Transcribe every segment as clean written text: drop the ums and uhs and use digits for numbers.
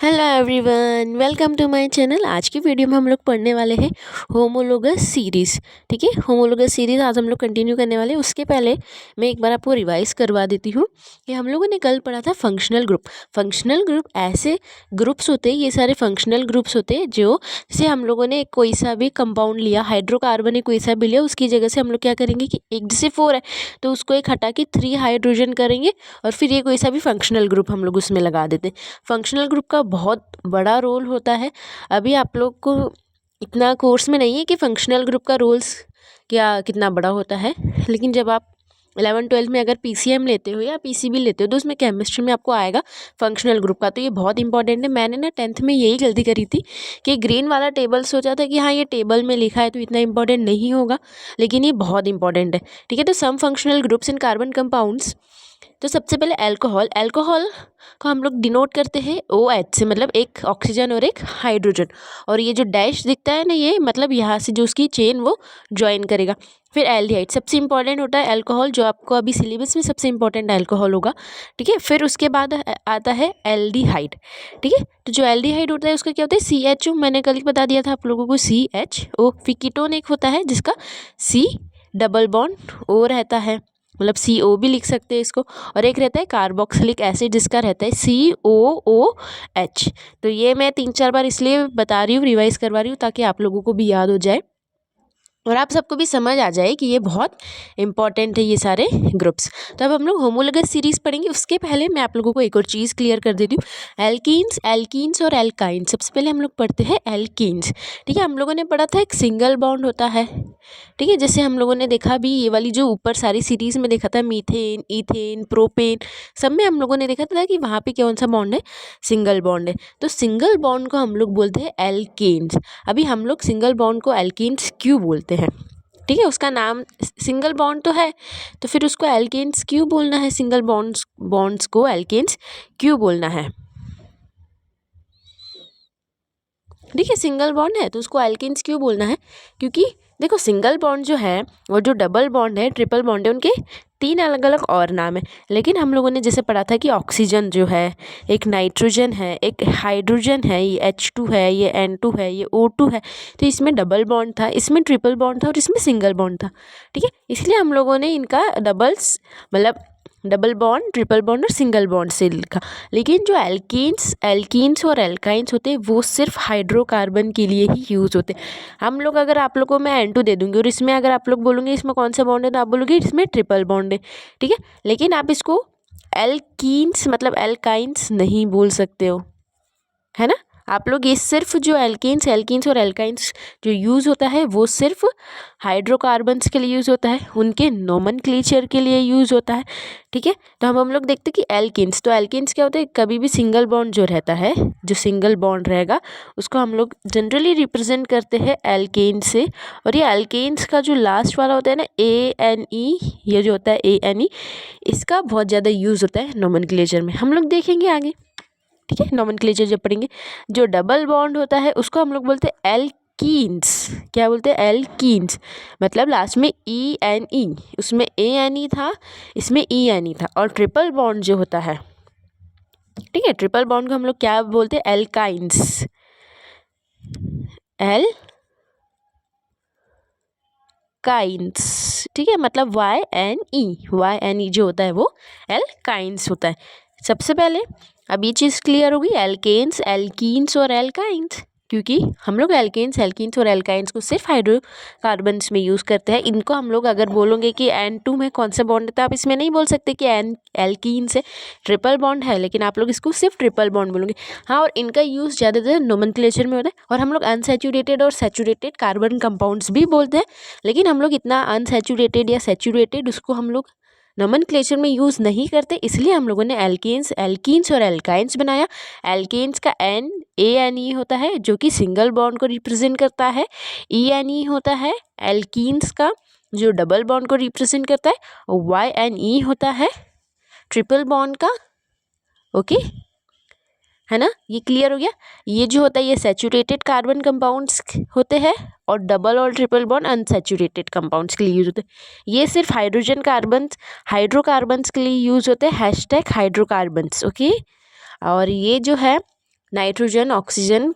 Hello everyone, welcome to my channel. आज की video में हम लोग पढ़ने वाले हैं होमोलोगस सीरीज़। ठीक है, होमोलोगस सीरीज़ आज हम लोग कंटिन्यू करने वाले हैं। उसके पहले मैं एक बार आपको रिवाइज करवा देती हूँ कि हम लोगों ने कल पढ़ा था फंक्शनल ग्रुप। फंक्शनल ग्रुप ऐसे ग्रुप्स होते हैं, ये सारे फंक्शनल ग्रुप्स होते हैं जो जैसे हम लोगों ने कोई सा भी कंपाउंड लिया, हाइड्रोकार्बन है कोई सा भी लिया, उसकी जगह से हम लोग क्या करेंगे कि एक जैसे 4 है तो उसको एक हटा के 3 हाइड्रोजन करेंगे और फिर ये कोई सा भी फंक्शनल ग्रुप हम लोग उसमें लगा देते हैं। फंक्शनल ग्रुप का बहुत बड़ा रोल होता है। अभी आप लोग को इतना कोर्स में नहीं है कि फंक्शनल ग्रुप का रोल्स क्या कितना बड़ा होता है, लेकिन जब आप 11-12 में अगर पीसीएम लेते हो या पीसीबी लेते हो तो उसमें केमिस्ट्री में आपको आएगा फंक्शनल ग्रुप का। तो ये बहुत इंपॉर्टेंट है। मैंने ना 10th में यही गलती करी थी कि ग्रीन वाला टेबल सोचा था कि हाँ ये टेबल में लिखा है तो इतना इंपॉर्टेंट नहीं होगा, लेकिन ये बहुत इंपॉर्टेंट है। ठीक है, तो some functional groups in carbon compounds. तो सबसे पहले अल्कोहल। अल्कोहल को हम लोग डिनोट करते हैं OH से, मतलब एक ऑक्सीजन और एक हाइड्रोजन। और ये जो डैश दिखता है ना, ये मतलब यहाँ से जो उसकी चेन वो ज्वाइन करेगा। फिर एल्डिहाइड सबसे इंपॉर्टेंट होता है अल्कोहल, जो आपको अभी सिलेबस में सबसे इंपॉर्टेंट अल्कोहल होगा। ठीक है, फिर उसके बाद आता है एल्डिहाइड। ठीक है, तो जो एल्डिहाइड होता है उसका क्या होता है CHO। मैंने कल ही बता दिया था आप लोगों को CHO। फिर कीटोन एक होता है जिसका C डबल बॉन्ड O रहता है, मतलब CO भी लिख सकते हैं इसको। और एक रहता है कार्बोक्सिलिक एसिड जिसका रहता है COOH। तो ये मैं 3-4 बार इसलिए बता रही हूँ, रिवाइज करवा रही हूँ ताकि आप लोगों को भी याद हो जाए और आप सबको भी समझ आ जाए कि ये बहुत इंपॉर्टेंट है ये सारे ग्रुप्स। तो अब हम लोग होमोलोगस सीरीज पढ़ेंगे। उसके पहले मैं आप लोगों को एक और चीज़ क्लियर कर देती हूँ। एल्कीन्स और एल्काइंस। सबसे पहले हम लोग पढ़ते हैं एल्कीन्स। ठीक है, हम लोगों ने पढ़ा था एक सिंगल बॉन्ड होता है। ठीक है, जैसे हम लोगों ने देखा भी ये वाली जो ऊपर सारी सीरीज में देखा था, मीथेन, इथेन, प्रोपेन, सब में हम लोगों ने देखा था कि वहाँ पे कौन सा बॉन्ड है, सिंगल बॉन्ड है। तो सिंगल बॉन्ड को हम लोग बोलते हैं एल्केन्स। अभी हम लोग सिंगल बॉन्ड को एल्केन्स क्यों बोलते हैं? ठीक है, उसका नाम सिंगल बॉन्ड तो है, तो फिर उसको एल्केन्स क्यों बोलना है? सिंगल बॉन्ड्स को एल्केन्स क्यों बोलना है? ठीक है, सिंगल बॉन्ड है तो उसको एल्केन्स क्यों बोलना है? क्योंकि देखो सिंगल बॉन्ड जो है और जो डबल बॉन्ड है, ट्रिपल बॉन्ड है, उनके 3 अलग अलग और नाम है। लेकिन हम लोगों ने जैसे पढ़ा था कि ऑक्सीजन जो है, एक नाइट्रोजन है, एक हाइड्रोजन है, ये H2 है, ये N2 है, ये O2 है। तो इसमें डबल बॉन्ड था, इसमें ट्रिपल बॉन्ड था और इसमें सिंगल बॉन्ड था। ठीक है, इसलिए हम लोगों ने इनका मतलब डबल बॉन्ड, ट्रिपल बॉन्ड और सिंगल बॉन्ड से लिखा। लेकिन जो एल्कीन्स और एल्काइंस होते हैं वो सिर्फ हाइड्रोकार्बन के लिए ही यूज़ होते हैं। हम लोग अगर आप लोगों को मैं N2 दे दूंगी और इसमें अगर आप लोग बोलोगे इसमें कौन सा बॉन्ड है, तो आप बोलोगे इसमें ट्रिपल बॉन्ड है। ठीक है, लेकिन आप इसको एल्कीन्स मतलब एल्काइंस नहीं बोल सकते हो, है ना। आप लोग ये सिर्फ जो एल्कीन्स और एल्काइंस जो यूज़ होता है वो सिर्फ हाइड्रोकार्बन्स के लिए यूज़ होता है, उनके नोमेनक्लेचर के लिए यूज़ होता है। ठीक है, तो हम लोग देखते हैं कि एल्कीन्स, तो एल्कीन्स क्या होता है, कभी भी सिंगल बॉन्ड जो रहता है, जो सिंगल बॉन्ड रहेगा उसको हम लोग जनरली रिप्रेजेंट करते हैं एल्केन से। और ये एल्केन्स का जो लास्ट वाला होता है ना, ANE, ये जो होता है ANE, इसका बहुत ज़्यादा यूज़ होता है नोमेनक्लेचर में। हम लोग देखेंगे आगे। ठीक है, नोमेनक्लेचर जब पढ़ेंगे। जो डबल बॉन्ड होता है उसको हम लोग बोलते हैं एल्कीन्स। क्या बोलते हैं? एल्कीन्स, मतलब लास्ट में ENE, उसमें ANE था, इसमें ENE था। और ट्रिपल बॉन्ड जो होता है, ठीक है, ट्रिपल बॉन्ड को हम लोग क्या बोलते हैं? एल्काइंस। एल्काइंस, ठीक है, मतलब YNE जो होता है वो एल्काइंस होता है। सबसे पहले अब ये चीज़ क्लियर होगी, एल्केन्स, एल्कीन्स और एल्काइंस, क्योंकि हम लोग एल्कीन्स और एल्काइंस को सिर्फ हाइड्रोकार्बन्स में यूज़ करते हैं। इनको हम लोग अगर बोलोगे कि N2 में कौन सा बॉन्ड है, तो आप इसमें नहीं बोल सकते कि एल्कीन्स है, ट्रिपल बॉन्ड है, लेकिन आप लोग इसको सिर्फ ट्रिपल बॉन्ड बोलोगे। हाँ, और इनका यूज़ ज़्यादातर नोमेनक्लेचर में होता है। और हम लोग अनसैचुरेटेड और सैचुरेटेड कार्बन कंपाउंड्स भी बोलते हैं, लेकिन हम लोग इतना अनसैचुरेटेड या सैचुरेटेड उसको हम लोग नोमेनक्लेचर में यूज़ नहीं करते, इसलिए हम लोगों ने एल्कीन्स और एल्काइंस बनाया। एल्केन्स का ANE होता है जो कि सिंगल बॉन्ड को रिप्रेजेंट करता है। ENE होता है एल्कीन्स का जो डबल बॉन्ड को रिप्रेजेंट करता है। और YNE होता है ट्रिपल बॉन्ड का। ओके, है ना, ये क्लियर हो गया। ये जो होता है ये सैचुरेटेड कार्बन कंपाउंड्स होते हैं और डबल और ट्रिपल बॉन्ड अनसैचुरेटेड कंपाउंड्स के लिए यूज होते हैं। ये सिर्फ हाइड्रोकार्बन्स के लिए यूज होते हैं, #हाइड्रोकार्बन्स। ओके, और ये जो है नाइट्रोजन, ऑक्सीजन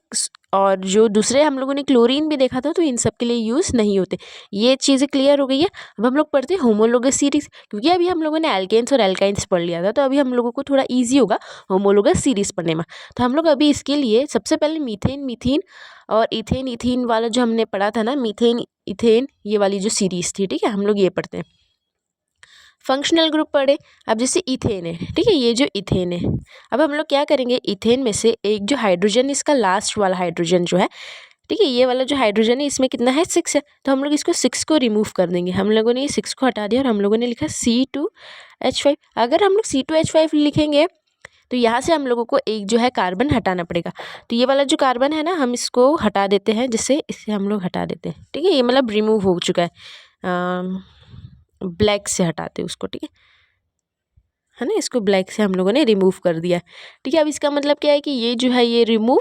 और जो दूसरे हम लोगों ने क्लोरीन भी देखा था, तो इन सब के लिए यूज़ नहीं होते। ये चीज़ें क्लियर हो गई है। अब हम लोग पढ़ते हैं होमोलोगस सीरीज़, क्योंकि अभी हम लोगों ने एल्केन्स और एल्काइंस पढ़ लिया था, तो अभी हम लोगों को थोड़ा ईजी होगा होमोलोगस सीरीज़ पढ़ने में। तो हम लोग अभी इसके लिए सबसे पहले मीथेन और इथेन वाला जो हमने पढ़ा था ना, मीथेन इथेन, ये वाली जो सीरीज़ थी, ठीक है, हम लोग ये पढ़ते हैं। फंक्शनल ग्रुप पढ़े। अब जैसे इथेन है, ठीक है, ये जो इथेन है, अब हम लोग क्या करेंगे, इथेन में से एक जो हाइड्रोजन, इसका लास्ट वाला हाइड्रोजन जो है, ठीक है, ये वाला जो हाइड्रोजन है इसमें कितना है, 6 है, तो हम लोग इसको 6 को रिमूव कर देंगे। हम लोगों ने ये 6 को हटा दिया और हम लोगों ने लिखा C2H5। अगर हम लोग C2H5 लिखेंगे तो यहाँ से हम लोगों को एक जो है कार्बन हटाना पड़ेगा। तो ये वाला जो कार्बन है ना, हम इसको हटा देते हैं, जिससे इसे हम लोग हटा देते हैं, ठीक है, ये मतलब रिमूव हो चुका है, ब्लैक से हटाते हैं उसको, ठीक है ना, इसको ब्लैक से हम लोगों ने रिमूव कर दिया, ठीक है। अब इसका मतलब क्या है कि ये जो है ये रिमूव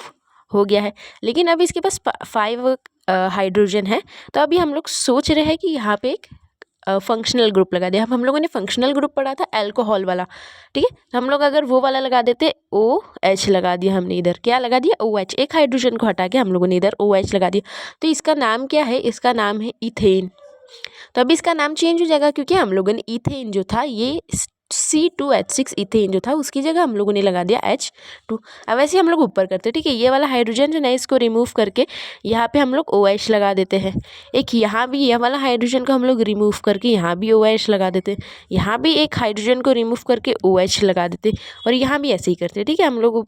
हो गया है, लेकिन अब इसके पास 5 हाइड्रोजन है। तो अभी हम लोग सोच रहे हैं कि यहाँ पे एक फंक्शनल ग्रुप लगा दिया। अब हम लोगों ने फंक्शनल ग्रुप पढ़ा था अल्कोहल वाला, ठीक है, तो हम लोग अगर वो वाला लगा देते, OH लगा दिया हमने, इधर क्या लगा दिया, OH, एक हाइड्रोजन को हटा के हम लोगों ने इधर OH लगा दिया। तो इसका नाम क्या है, इसका नाम है इथेन। तो अभी इसका नाम चेंज हो जाएगा, क्योंकि हम लोगों ने इथेन जो था, ये C2H6 इथेन जो था, उसकी जगह हम लोगों ने लगा दिया H2। अब ऐसे हम लोग ऊपर करते हैं, ठीक है, ये वाला हाइड्रोजन जो है इसको रिमूव करके यहाँ पे हम लोग OH लगा देते हैं। एक यहाँ भी ये वाला हाइड्रोजन को हम लोग रिमूव करके यहाँ भी OH लगा देते हैं। यहाँ भी एक हाइड्रोजन को रिमूव करके OH लगा देते हैं, और यहाँ भी ऐसे ही करते हैं, ठीक है, हम लोग।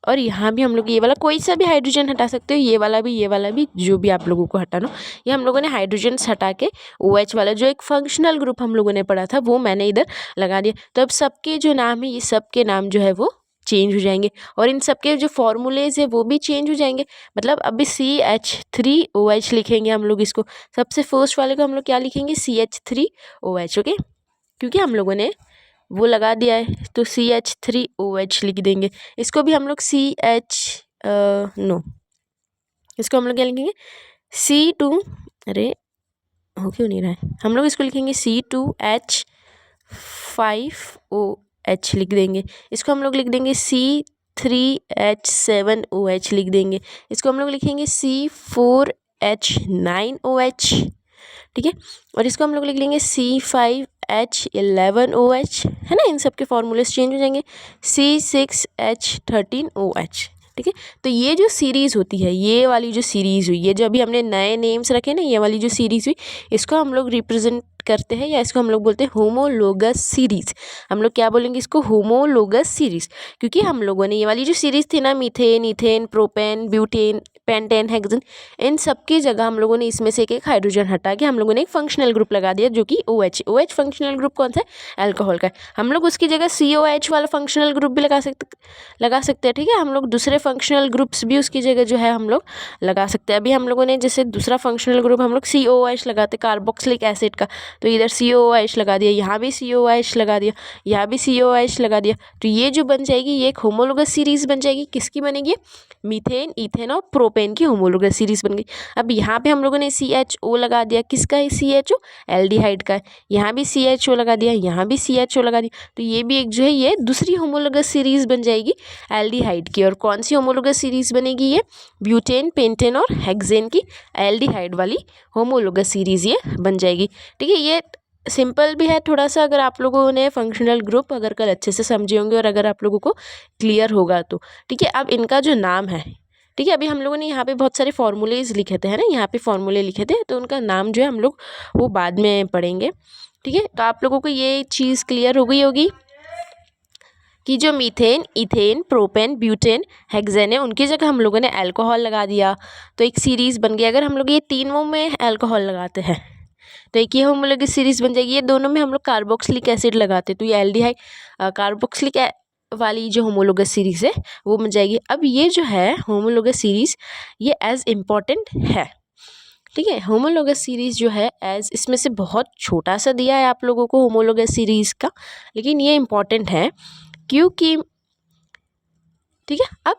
और यहाँ भी हम लोग ये वाला कोई सा भी हाइड्रोजन हटा सकते हो, ये वाला भी, जो भी आप लोगों को हटाना। ये हम लोगों ने हाइड्रोजन हटा के OH वाला जो एक फंक्शनल ग्रुप हम लोगों ने पढ़ा था, वो मैंने इधर लगा दिया। तो अब सबके जो नाम है, ये सबके नाम जो है वो चेंज हो जाएंगे, और इन सबके जो फॉर्मूलेज है वो भी चेंज हो जाएंगे। मतलब अभी CH3OH लिखेंगे हम लोग इसको, सबसे फर्स्ट वाले को हम लोग क्या लिखेंगे, CH3OH, ओके, क्योंकि हम लोगों ने वो लगा दिया है, तो CH3OH लिख देंगे। इसको भी हम लोग इसको हम लोग क्या लिखेंगे, C2, अरे हो क्यों नहीं रहा है, हम लोग इसको लिखेंगे C2H5OH लिख देंगे। इसको हम लोग लिख देंगे C3H7OH लिख देंगे। इसको हम लोग लिखेंगे C4H9OH, ठीक है, और इसको हम लोग लिख लेंगे C5H11OH, है ना, इन सब के फॉर्मूलेस चेंज हो जाएंगे, C6H13OH, ठीक है। तो ये जो सीरीज़ होती है, ये वाली जो सीरीज़ हुई, ये जो अभी हमने नए नेम्स रखे ना, ये वाली जो सीरीज़ हुई, इसको हम लोग रिप्रेजेंट करते हैं, या इसको हम लोग बोलते हैं होमोलोगस सीरीज़। हम लोग क्या बोलेंगे इसको, होमोलोगस सीरीज़, क्योंकि हम लोगों ने ये वाली जो सीरीज़ थी ना, methane, ethane, propane, butane, pentane, hexane, इन सब की जगह हम लोगों ने इसमें से एक हाइड्रोजन हटा के हम लोगों ने एक फंक्शनल ग्रुप लगा दिया, जो कि OH फंक्शनल ग्रुप कौन सा है, अल्कोहल का है। हम लोग उसकी जगह COH वाला फंक्शनल ग्रुप भी लगा सकते हैं, ठीक है। हम लोग दूसरे फंक्शनल ग्रुप्स भी उसकी जगह जो है हम लोग लगा सकते हैं। अभी हम लोगों ने जैसे दूसरा फंक्शनल ग्रुप हम लोग COH लगाते, कार्बोक्सिलिक एसिड का, तो इधर COH लगा दिया, यहाँ भी COH लगा दिया, यहाँ भी COH लगा दिया, तो ये जो बन जाएगी, ये एक होमोलोगस सीरीज़ बन जाएगी। किसकी बनेगी, मीथेन, इथेन और प्रोपेन की होमोलोगस सीरीज़ बन गई। अब यहाँ पे हम लोगों ने CHO लगा दिया, किसका है CHO, एल्डिहाइड का है। यहाँ भी CHO लगा दिया, यहाँ भी CHO लगा दिया, तो ये भी एक जो है ये दूसरी होमोलोगस सीरीज़ बन जाएगी एल्डिहाइड की। और कौन सी होमोलोगस सीरीज़ बनेगी, ये ब्यूटेन, पेंटेन और हेक्सेन की एल्डिहाइड वाली होमोलोगस सीरीज़ ये बन जाएगी, ठीक है। ये सिंपल भी है थोड़ा सा, अगर आप लोगों ने फंक्शनल ग्रुप अगर कल अच्छे से समझे होंगे और अगर आप लोगों को क्लियर होगा तो, ठीक है। अब इनका जो नाम है, ठीक है, अभी हम लोगों ने यहाँ पे बहुत सारे फॉर्मूलेज लिखे थे, है ना, यहाँ पे फॉर्मूले लिखे थे, तो उनका नाम जो है हम लोग वो बाद में पढ़ेंगे, ठीक है। तो आप लोगों को ये चीज़ क्लियर हो गई होगी कि जो methane, ethane, propane, butane, hexane है, उनकी जगह हम लोगों ने अल्कोहल लगा दिया, तो एक सीरीज़ बन गई। अगर हम लोग ये तीनों में अल्कोहल लगाते हैं तो एक ये होमोलोगस सीरीज़ बन जाएगी। ये दोनों में हम लोग कार्बोक्सिलिक एसिड लगाते, तो ये एल्डिहाइड कार्बोक्सिलिक वाली जो होमोलोगस सीरीज़ है वो बन जाएगी। अब ये जो है होमोलोगस सीरीज़, ये एज इम्पॉर्टेंट है, ठीक है। होमोलोगस सीरीज़ जो है एज, इसमें से बहुत छोटा सा दिया है आप लोगों को होमोलोगस सीरीज़ का, लेकिन ये इम्पॉर्टेंट है क्योंकि, ठीक है। अब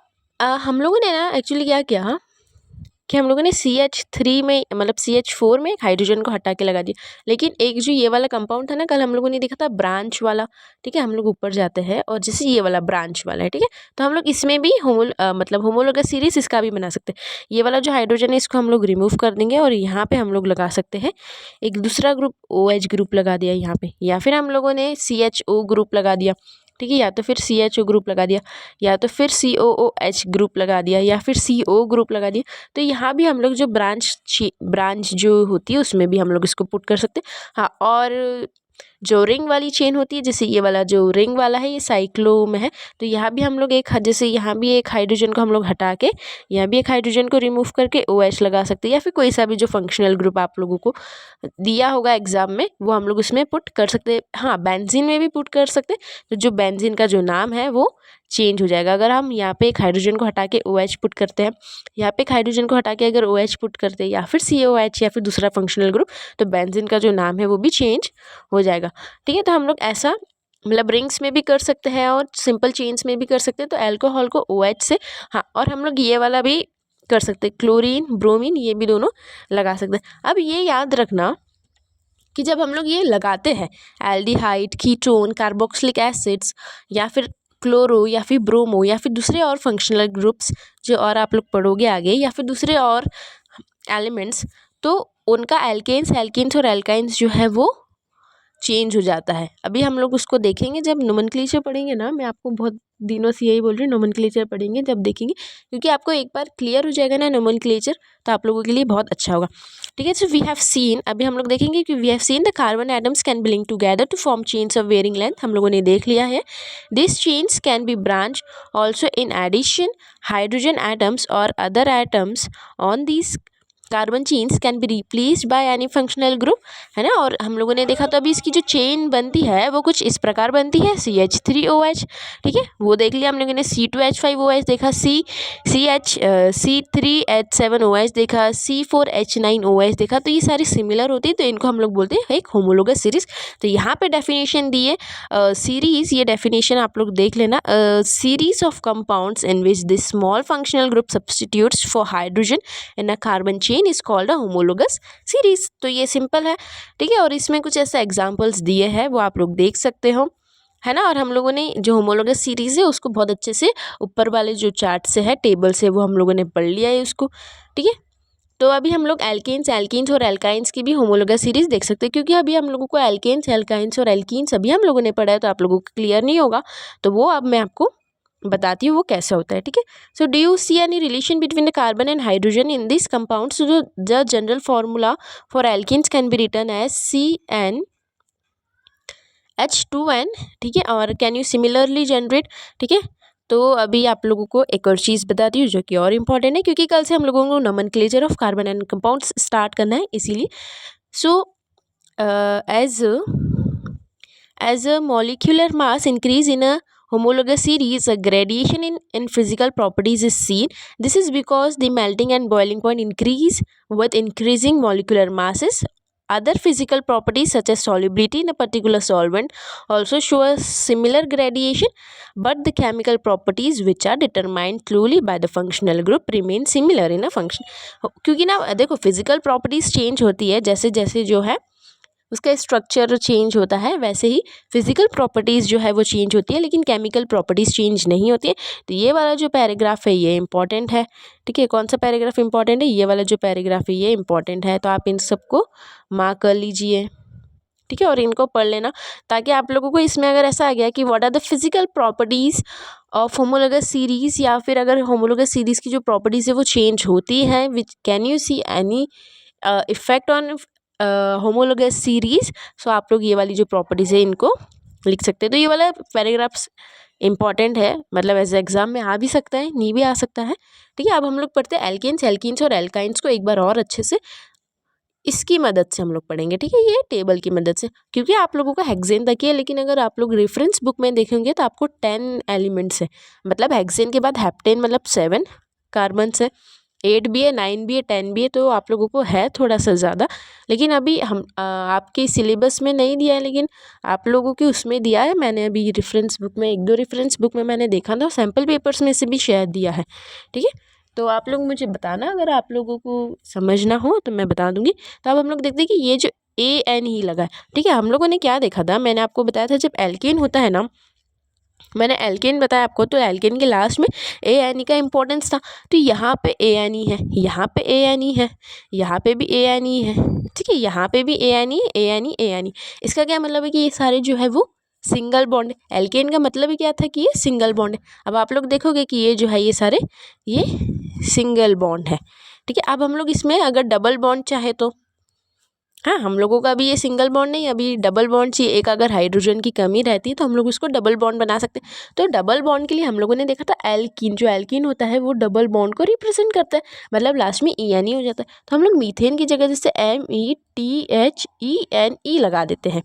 हम लोगों ने ना एक्चुअली क्या किया कि हम लोगों ने CH3 में मतलब CH4 में एक हाइड्रोजन को हटा के लगा दिया। लेकिन एक जो ये वाला कंपाउंड था ना, कल हम लोगों ने देखा था ब्रांच वाला, ठीक है। हम लोग ऊपर जाते हैं और जैसे ये वाला ब्रांच वाला है, ठीक है, तो हम लोग इसमें भी मतलब होमोलोगस सीरीज इसका भी बना सकते हैं। ये वाला जो हाइड्रोजन है इसको हम लोग रिमूव कर देंगे और यहाँ पे हम लोग लगा सकते हैं एक दूसरा ग्रुप, OH ग्रुप लगा दिया यहाँ पे, या फिर हम लोगों ने CHO ग्रुप लगा दिया, ठीक है, या तो फिर CHO ग्रुप लगा दिया, या तो फिर COOH ग्रुप लगा दिया, या फिर CO ग्रुप लगा दिया। तो यहाँ भी हम लोग जो ब्रांच जो होती है उसमें भी हम लोग इसको पुट कर सकते हैं। हाँ, और जो रिंग वाली चेन होती है, जैसे ये वाला जो रिंग वाला है ये साइक्लो में है, तो यहाँ भी हम लोग जैसे यहाँ भी एक हाइड्रोजन को हम लोग हटा के यहाँ भी एक हाइड्रोजन को रिमूव करके OH लगा सकते हैं, या फिर कोई सा भी जो फंक्शनल ग्रुप आप लोगों को दिया होगा एग्जाम में वो हम लोग उसमें पुट कर सकते हैं। हाँ, बेंजीन में भी पुट कर सकते हैं, तो जो बेंजीन का जो नाम है वो चेंज हो जाएगा। अगर हम यहाँ पे एक हाइड्रोजन को हटा के OH पुट करते हैं, यहाँ पे एक हाइड्रोजन को हटा के अगर OH पुट करते हैं, या फिर COH या फिर दूसरा फंक्शनल ग्रुप, तो बेंजीन का जो नाम है वो भी चेंज हो जाएगा, ठीक है। तो हम लोग ऐसा मतलब रिंग्स में भी कर सकते हैं और सिंपल चेन्स में भी कर सकते हैं। तो अल्कोहल को OH से, हाँ, और हम लोग ये वाला भी कर सकते हैं, क्लोरीन ब्रोमीन, ये भी दोनों लगा सकते हैं। अब ये याद रखना कि जब हम लोग ये लगाते हैं एल्डिहाइड, कीटोन, कार्बोक्सिलिक एसिड्स, या फिर क्लोरो, या फिर ब्रोमो, या फिर दूसरे और फंक्शनल ग्रुप्स जो और आप लोग पढ़ोगे आगे, या फिर दूसरे और एलिमेंट्स, तो उनका एल्केन्स और एल्काइंस जो है वो चेंज हो जाता है। अभी हम लोग उसको देखेंगे जब नोमेनक्लेचर पढ़ेंगे ना, मैं आपको बहुत दिनों से यही बोल रही हूँ, नोमेनक्लेचर पढ़ेंगे जब देखेंगे, क्योंकि आपको एक बार क्लियर हो जाएगा ना नोमेनक्लेचर, तो आप लोगों के लिए बहुत अच्छा होगा, ठीक है। सो वी हैव सीन, अभी हम लोग देखेंगे कि we have seen the carbon atoms can be link together to form chains of varying length, हम लोगों ने देख लिया है। This chains can be branch also in addition, hydrogen atoms और other atoms on this carbon chains can be replaced by any functional group, है ना। और हम लोगों ने देखा तो अभी इसकी जो चेन बनती है वो कुछ इस प्रकार बनती है, CH3OH, ठीक है, वो देख लिया हम लोगों ने। C2H5OH देखा, C3H7OH देखा, C4H9OH देखा, तो ये सारी सिमिलर होती है, तो इनको हम लोग बोलते हैं एक होमोलोगस सीरीज। तो यहाँ पे डेफिनेशन दी है सीरीज, ये डेफिनेशन आप लोग देख लेना, series of compounds in which this small functional group substitutes for hydrogen in a carbon chain is called a homologous series. तो ये सिंपल है, ठीक है, और इसमें कुछ ऐसे एग्जांपल्स दिए हैं वो आप लोग देख सकते हो, है ना। और हम लोगों ने जो होमोलोगस सीरीज है उसको बहुत अच्छे से ऊपर वाले जो चार्ट से है, टेबल से, वो हम लोगों ने पढ़ लिया है उसको, ठीक है। तो अभी हम लोग एल्कीन्स और एल्काइंस की भी होमोलोगस सीरीज देख सकते हैं, क्योंकि अभी हम लोगों को एल्केन्स, एल्काइंस और एल्कीन्स अभी हम लोगों ने पढ़ा है, तो आप लोगों को क्लियर नहीं होगा, तो वो अब मैं आपको बताती हूँ वो कैसा होता है, ठीक है। So do you see any relation between the carbon and hydrogen in this compounds? जो the general formula for alkenes can be return as CnH2n, ठीक है, और कैन यू सिमिलरली जनरेट, ठीक है। तो अभी आप लोगों को एक और चीज़ बताती हूँ जो कि और इम्पॉर्टेंट है, क्योंकि कल से हम लोगों को nomenclature of carbon and compounds start करना है, इसीलिए। सो as a molecular mass increase in a homologous series, a gradation in physical properties is seen. This is because the melting and boiling point increase with increasing molecular masses. Other physical properties such as solubility in a particular solvent also show a similar gradation, but the chemical properties which are determined slowly by the functional group remain similar in a function. क्योंकि ना देखो physical properties change होती है, जैसे जैसे जो है उसका स्ट्रक्चर चेंज होता है, वैसे ही फिजिकल प्रॉपर्टीज़ जो है वो चेंज होती है, लेकिन केमिकल प्रॉपर्टीज़ चेंज नहीं होती है। तो ये वाला जो पैराग्राफ है ये इंपॉर्टेंट है, ठीक है। कौन सा पैराग्राफ इंपॉर्टेंट है? ये वाला जो पैराग्राफ है ये इंपॉर्टेंट है, तो आप इन सबको मार्क कर लीजिए, ठीक है, और इनको पढ़ लेना, ताकि आप लोगों को इसमें अगर ऐसा आ गया कि what are the physical properties of homologous series, या फिर अगर होमोलोगस सीरीज़ की जो प्रॉपर्टीज़ है वो चेंज होती है, which can you see any effect on homologous series, so आप लोग ये वाली जो प्रॉपर्टीज़ है इनको लिख सकते हैं। तो ये वाला पैराग्राफ्स इंपॉर्टेंट है, मतलब ऐसे एग्जाम में आ भी सकता है, नहीं भी आ सकता है, ठीक है। अब हम लोग पढ़ते हैं एल्कीन्स और एल्काइंस को एक बार और अच्छे से, इसकी मदद से हम लोग पढ़ेंगे, ठीक है, ये टेबल की मदद से, क्योंकि आप लोगों का हेक्सेन तक है, लेकिन अगर आप लोग रेफरेंस बुक में देखेंगे तो आपको 10 एलिमेंट्स है, मतलब हेक्सेन के बाद हेप्टेन मतलब 7 कार्बन है, 8 भी है, 9 भी है, 10 भी है, तो आप लोगों को है थोड़ा सा ज़्यादा, लेकिन अभी हम आपके सिलेबस में नहीं दिया है, लेकिन आप लोगों के उसमें दिया है। मैंने अभी रेफरेंस बुक में, 1-2 रेफरेंस बुक में मैंने देखा था, सैम्पल पेपर्स में से भी शायद दिया है, ठीक है। तो आप लोग मुझे बताना, अगर आप लोगों को समझना हो तो मैं बता दूंगी। तो अब हम लोग देखते हैं कि ये जो AN ही लगा है, ठीक है। हम लोगों ने क्या देखा था, मैंने आपको बताया था जब एल्केन होता है ना, मैंने एल्केन बताया आपको, तो एल्केन के लास्ट में ANE का इंपॉर्टेंस था। तो यहाँ पे ANE है, यहाँ पे ANE है, यहाँ पे भी ANE है, ठीक है, यहाँ पे भी ANE ANE ANE। इसका क्या मतलब है कि ये सारे जो है वो सिंगल बॉन्ड है। एल्केन का मतलब ही क्या था कि ये सिंगल बॉन्ड है। अब आप लोग देखोगे कि ये जो है ये सारे ये सिंगल बॉन्ड है, ठीक है। अब हम लोग इसमें अगर डबल बॉन्ड चाहे तो, हाँ, हम लोगों का अभी ये सिंगल बॉन्ड नहीं, अभी डबल बॉन्ड चाहिए। एक अगर हाइड्रोजन की कमी रहती है तो हम लोग उसको डबल बॉन्ड बना सकते हैं। तो डबल बॉन्ड के लिए हम लोगों ने देखा था एल्कीन, जो एल्कीन होता है वो डबल बॉन्ड को रिप्रेजेंट करता है, मतलब लास्ट में ENE हो जाता है। तो हम लोग मीथेन की जगह जैसे METHENE लगा देते हैं।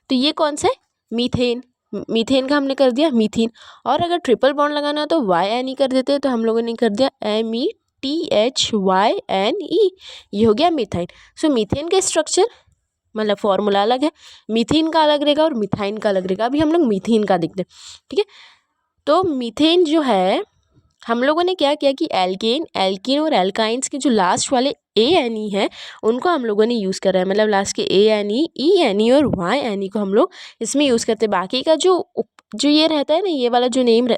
तो ये कौन सा है, मीथेन। मीथेन का हमने कर दिया मीथीन। और अगर ट्रिपल बॉन्ड लगाना है तो YNE कर देते हैं, तो हम लोगों ने कर दिया METHYNE, ये हो गया मीथाइन। सो मीथेन का स्ट्रक्चर मतलब फॉर्मूला अलग है, मीथेन का अलग रहेगा और मिथाइन का अलग रहेगा। अभी हम लोग मीथेन का देखते हैं, ठीक है। तो मीथेन जो है हम लोगों ने क्या किया कि एल्केन, एल्कीन और एल्काइंस के जो लास्ट वाले ANE है उनको हम लोगों ने यूज़ करा है, मतलब लास्ट के ANE, ENE और YNE को हम लोग इसमें यूज़ करते हैं। बाकी का जो ये रहता है ना, ये वाला जो नेम जो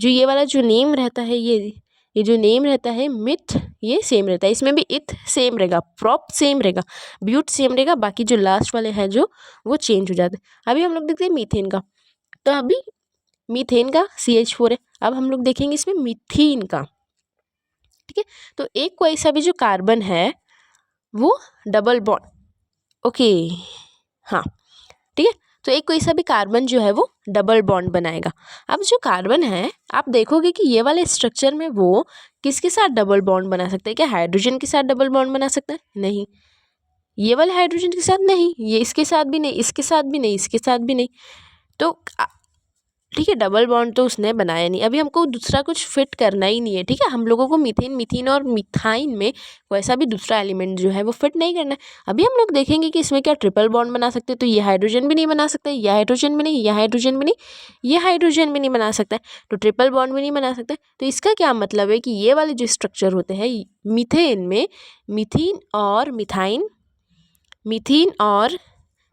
ये वाला जो नेम रहता है, ये जो नेम रहता है मिथ, ये सेम रहता है। इसमें भी इथ सेम रहेगा, प्रॉप सेम रहेगा, ब्यूट सेम रहेगा, बाकी जो लास्ट वाले हैं जो वो चेंज हो जाते हैं। अभी हम लोग देखते हैं मीथेन का। तो अभी मीथेन का CH4 है। अब हम लोग देखेंगे इसमें मीथीन का, ठीक है। तो एक कोई सा भी जो कार्बन है वो डबल बॉन्ड, ओके, हाँ, ठीक है। तो एक कोई सा भी कार्बन जो है वो डबल बॉन्ड बनाएगा। अब जो कार्बन है आप देखोगे कि ये वाले स्ट्रक्चर में वो किसके साथ डबल बॉन्ड बना सकता है, क्या हाइड्रोजन के साथ डबल बॉन्ड बना सकता है, नहीं। ये वाले हाइड्रोजन के साथ नहीं, ये इसके साथ भी नहीं, इसके साथ भी नहीं, इसके साथ भी नहीं। तो ठीक है, डबल बॉन्ड तो उसने बनाया नहीं। अभी हमको दूसरा कुछ फिट करना ही नहीं है, ठीक है। हम लोगों को मीथेन, मीथीन और मिथाइन में वैसा भी दूसरा एलिमेंट जो है वो फिट नहीं करना है। अभी हम लोग देखेंगे कि इसमें क्या ट्रिपल बॉन्ड बना सकते हैं। तो ये हाइड्रोजन भी नहीं बना सकते, ये हाइड्रोजन भी नहीं, ये हाइड्रोजन भी नहीं, ये हाइड्रोजन भी नहीं बना सकता है, तो ट्रिपल बॉन्ड भी नहीं बना सकते। तो इसका क्या मतलब है कि ये वाले जो स्ट्रक्चर होते हैं मीथेन में, मीथीन और मिथाइन, मीथीन और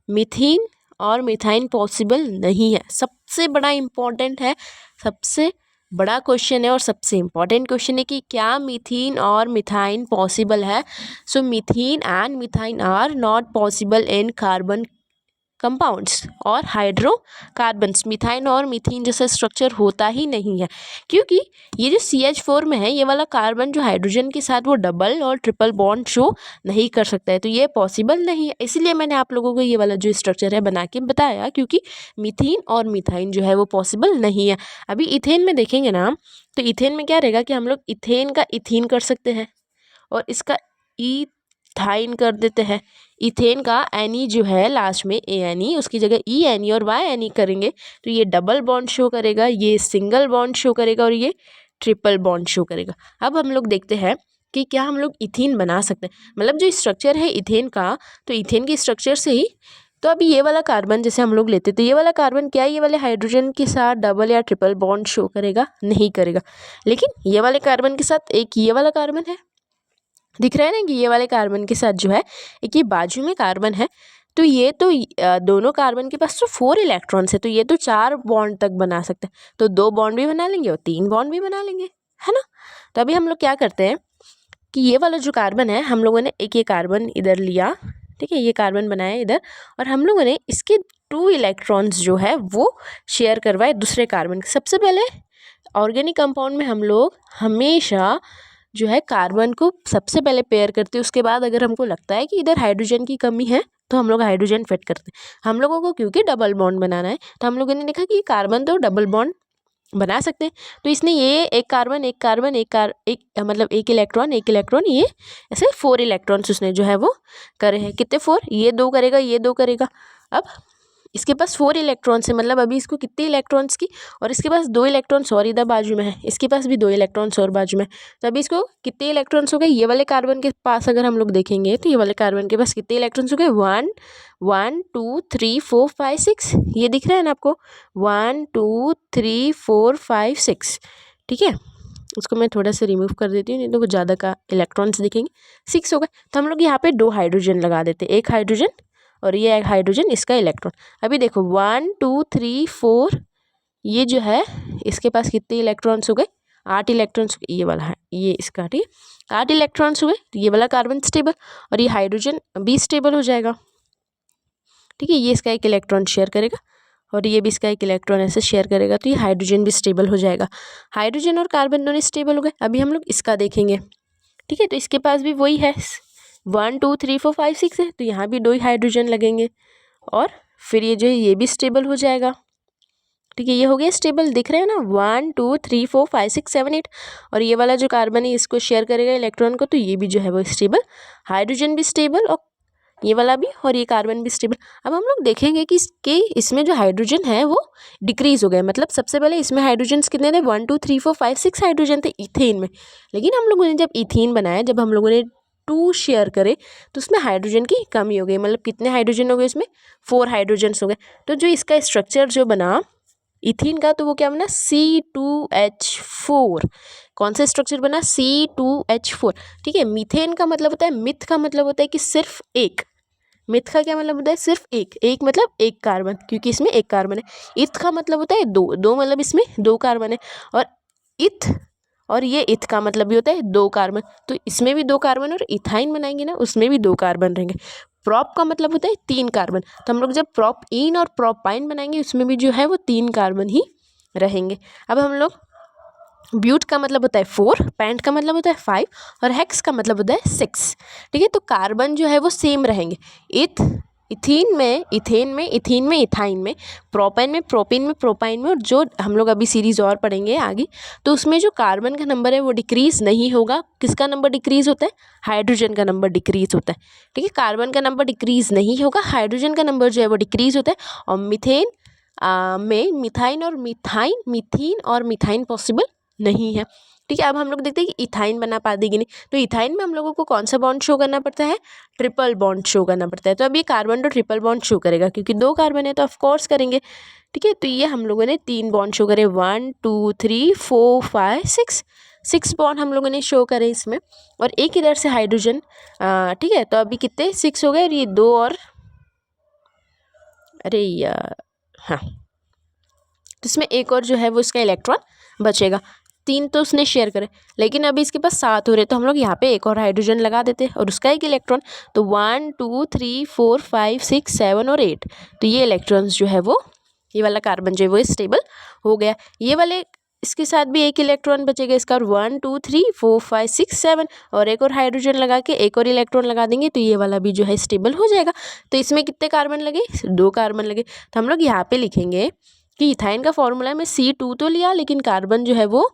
मिथीन और मिथाइन पॉसिबल नहीं है। सबसे बड़ा इम्पॉर्टेंट है, सबसे बड़ा क्वेश्चन है और सबसे इम्पॉर्टेंट क्वेश्चन है कि क्या मीथीन और मिथाइन पॉसिबल है। So methene and methyne are not possible in carbon compounds और हाइड्रोकार्बन्स। मिथाइन और मिथीन जैसा स्ट्रक्चर होता ही नहीं है, क्योंकि ये जो CH4 में है ये वाला कार्बन जो हाइड्रोजन के साथ वो डबल और ट्रिपल बॉन्ड शो नहीं कर सकता है, तो ये पॉसिबल नहीं है। इसीलिए मैंने आप लोगों को ये वाला जो स्ट्रक्चर है बना के बताया, क्योंकि मिथीन और मिथाइन जो है वो पॉसिबल नहीं है। अभी इथेन में देखेंगे ना, तो इथेन में क्या रहेगा कि हम लोग इथेन का इथीन कर सकते हैं और इसका इथाइन कर देते हैं। इथेन का एनी जो है लास्ट में ANE, उसकी जगह ENE और YNE करेंगे तो ये डबल बॉन्ड शो करेगा, ये सिंगल बॉन्ड शो करेगा और ये ट्रिपल बॉन्ड शो करेगा। अब हम लोग देखते हैं कि क्या हम लोग इथीन बना सकते हैं, मतलब जो स्ट्रक्चर है इथेन का, तो इथेन के स्ट्रक्चर से ही। तो अभी ये वाला कार्बन जैसे हम लोग लेते तो ये वाला कार्बन क्या ये वाले हाइड्रोजन के साथ डबल या ट्रिपल बॉन्ड शो करेगा, नहीं करेगा। लेकिन ये वाले कार्बन के साथ एक ये वाला कार्बन है, दिख रहा है ना कि ये वाले कार्बन के साथ जो है एक ये बाजू में कार्बन है, तो ये तो दोनों कार्बन के पास तो 4 इलेक्ट्रॉन्स है, तो ये तो 4 बॉन्ड तक बना सकते हैं, तो 2 बॉन्ड भी बना लेंगे और 3 बॉन्ड भी बना लेंगे, है ना। तो अभी हम लोग क्या करते हैं कि ये वाला जो कार्बन है हम लोगों ने एक ये कार्बन इधर लिया, ठीक है, ये कार्बन बनाया इधर, और हम लोगों ने इसके 2 इलेक्ट्रॉन्स जो है वो शेयर करवाए दूसरे कार्बन के। सबसे पहले ऑर्गेनिक कंपाउंड में हम लोग हमेशा जो है कार्बन को सबसे पहले पेयर करते हैं, उसके बाद अगर हमको लगता है कि इधर हाइड्रोजन की कमी है तो हम लोग हाइड्रोजन फिट करते हैं। हम लोगों को क्योंकि डबल बॉन्ड बनाना है तो हम लोगों ने देखा कि कार्बन तो डबल बॉन्ड बना सकते हैं, तो इसने ये एक कार्बन मतलब एक इलेक्ट्रॉन ये ऐसे 4 इलेक्ट्रॉन्स उसने जो है वो करे हैं। कितने 4, ये 2 करेगा, ये 2 करेगा। अब इसके पास 4 इलेक्ट्रॉन्स है, मतलब अभी इसको कितने इलेक्ट्रॉन्स की, और इसके पास 2 इलेक्ट्रॉन्स और इधर बाजू में है, इसके पास भी 2 इलेक्ट्रॉन्स और बाजू में। तो अभी इसको कितने इलेक्ट्रॉन्स हो गए, ये वाले कार्बन के पास अगर हम लोग देखेंगे तो ये वाले कार्बन के पास कितने इलेक्ट्रॉन्स हो गए, 1 1 2 3 4 5 6, ये दिख रहा है ना आपको, 1 2 3 4 5 6, ठीक है। उसको मैं थोड़ा सा रिमूव कर देती हूँ, नहीं तो वो ज़्यादा का इलेक्ट्रॉन्स दिखेंगे। 6 हो गए। तो हम लोग यहाँ पे 2 हाइड्रोजन लगा देते, एक हाइड्रोजन और ये एक हाइड्रोजन, इसका इलेक्ट्रॉन। अभी देखो 1 2 3 4, ये जो है इसके पास कितने इलेक्ट्रॉन्स हो गए, 8 इलेक्ट्रॉन्स। ये वाला है, ये इसका, ठीक है, 8 इलेक्ट्रॉन्स हुए। तो ये वाला कार्बन स्टेबल और ये हाइड्रोजन भी स्टेबल हो जाएगा, ठीक है। ये इसका एक इलेक्ट्रॉन शेयर करेगा और ये भी इसका एक इलेक्ट्रॉन ऐसे शेयर करेगा, तो ये हाइड्रोजन भी स्टेबल हो जाएगा। हाइड्रोजन और कार्बन दोनों स्टेबल हो गए। अभी हम लोग इसका देखेंगे, ठीक है। तो इसके पास भी वही है, 1 2 3 4 5 6 है, तो यहाँ भी 2 ही हाइड्रोजन लगेंगे और फिर ये जो है ये भी स्टेबल हो जाएगा, ठीक है। ये हो गया स्टेबल, दिख रहे हैं ना, 1 2 3 4 5 6 7 8। और ये वाला जो कार्बन है इसको शेयर करेगा इलेक्ट्रॉन को, तो ये भी जो है वो स्टेबल, हाइड्रोजन भी स्टेबल और ये वाला भी और ये कार्बन भी स्टेबल। अब हम लोग देखेंगे कि इसमें जो हाइड्रोजन है वो डिक्रीज हो गए। मतलब सबसे पहले इसमें हाइड्रोजन कितने थे, 1 2 3 4 5 6 हाइड्रोजन थे इथेन में। लेकिन हम लोगों ने जब इथेन बनाया, जब हम लोगों ने 2 शेयर करे, तो उसमें हाइड्रोजन की कमी हो गई। मतलब कितने हाइड्रोजन हो गए इसमें, 4 हाइड्रोजन हो गए। तो जो इसका स्ट्रक्चर जो बना इथीन का, तो वो क्या बना, C2H4। कौन सा स्ट्रक्चर बना, C2H4, ठीक है। मीथेन का मतलब होता है, मिथ का मतलब होता है कि सिर्फ एक, मिथ का क्या मतलब होता है, सिर्फ एक, एक मतलब एक कार्बन, क्योंकि इसमें एक कार्बन है। इथ का मतलब होता है दो, दो मतलब इसमें 2 कार्बन है। और इथ और ये इथ का मतलब भी होता है 2 कार्बन, तो इसमें भी 2 कार्बन, और इथाइन बनाएंगे ना उसमें भी 2 कार्बन रहेंगे। प्रॉप का मतलब होता है 3 कार्बन, तो हम लोग जब प्रॉप इन और प्रोपाइन बनाएंगे उसमें भी जो है वो 3 कार्बन ही रहेंगे। अब हम लोग ब्यूट का मतलब होता है 4, पैंट का मतलब होता है 5 और हेक्स का मतलब होता है 6, ठीक है। तो कार्बन जो है वो सेम रहेंगे, इथीन में, इथीन में, इथाइन में, प्रोपेन में, प्रोपिन में, प्रोपाइन में। और जो हम लोग अभी सीरीज और पढ़ेंगे आगे, तो उसमें जो कार्बन का नंबर है वो डिक्रीज नहीं होगा। किसका नंबर डिक्रीज होता है, हाइड्रोजन का नंबर डिक्रीज होता है, ठीक है। कार्बन का नंबर डिक्रीज नहीं होगा, हाइड्रोजन का नंबर जो है वो डिक्रीज होता है। और मीथेन में मिथाइन और मीथीन और मिथाइन पॉसिबल नहीं है, ठीक है। अब हम लोग देखते हैं कि इथाइन बना पा देगी नहीं, तो इथाइन में हम लोगों को कौन सा बॉन्ड शो करना पड़ता है, ट्रिपल बॉन्ड शो करना पड़ता है। तो अब ये कार्बन तो ट्रिपल बॉन्ड शो करेगा, क्योंकि 2 कार्बन है तो ऑफ कोर्स करेंगे, ठीक है। तो ये हम लोगों ने 3 बॉन्ड शो करे, 1 2 3 4 5 6 बॉन्ड हम लोगों ने शो करे इसमें। और एक इधर से हाइड्रोजन, ठीक है। तो अभी कितने 6 हो गए, और ये 2 और, अरे यार, हाँ, तो इसमें एक और जो है वो इसका इलेक्ट्रॉन बचेगा। 3 तो उसने शेयर करे, लेकिन अभी इसके पास 7 हो रहे, तो हम लोग यहाँ पे एक और हाइड्रोजन लगा देते हैं और उसका एक इलेक्ट्रॉन। तो 1 2 3 4 5 6 7 और 8, तो ये इलेक्ट्रॉन्स जो है वो, ये वाला कार्बन जो है वो स्टेबल हो गया। ये वाले इसके साथ भी एक इलेक्ट्रॉन बचेगा इसका, 1 2 3 4 5 6 7 और एक और हाइड्रोजन लगा के एक और इलेक्ट्रॉन लगा देंगे, तो ये वाला भी जो है स्टेबल हो जाएगा। तो इसमें कितने कार्बन लगे, 2 कार्बन लगे। तो हम लोग यहाँ पे लिखेंगे कि इथाइन का फॉर्मूला में C2 तो लिया, लेकिन कार्बन जो है वो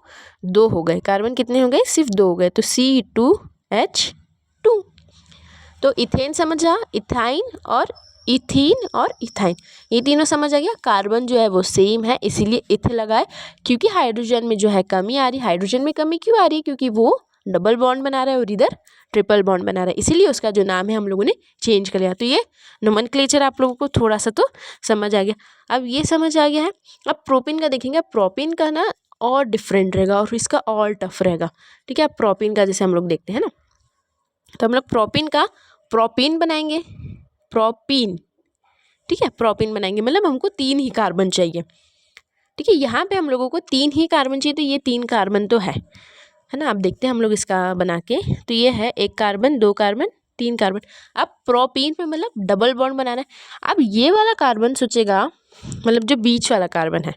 2 हो गए। कार्बन कितने हो गए, सिर्फ 2 हो गए, तो C2H2। तो इथेन समझ आ, इथाइन और इथीन और इथाइन, ये तीनों समझ आ गया। कार्बन जो है वो सेम है, इसीलिए इथ लगाए, क्योंकि हाइड्रोजन में जो है कमी आ रही। हाइड्रोजन में कमी क्यों आ रही है, क्योंकि वो डबल बॉन्ड बना रहा है और इधर ट्रिपल बॉन्ड बना रहा है, इसीलिए उसका जो नाम है हम लोगों ने चेंज कर लिया। तो ये नोमेनक्लेचर आप लोगों को थोड़ा सा तो समझ आ गया। अब ये समझ आ गया है। अब प्रोपिन का देखेंगे। प्रोपिन का ना और डिफरेंट रहेगा और इसका और टफ रहेगा, ठीक है। अब प्रोपिन का जैसे हम लोग देखते हैं ना, तो हम लोग प्रोपिन का प्रोपिन बनाएंगे, प्रोपिन, ठीक है। प्रोपिन बनाएंगे मतलब हमको 3 ही कार्बन चाहिए, ठीक है। यहाँ पे हम लोगों को 3 ही कार्बन चाहिए, तो ये 3 कार्बन तो है ना। अब देखते हैं हम लोग इसका बना के, तो ये है 1 कार्बन 2 कार्बन 3 कार्बन। अब प्रोपीन पे मतलब डबल बॉन्ड बनाना है। अब ये वाला कार्बन सोचेगा, मतलब जो बीच वाला कार्बन है,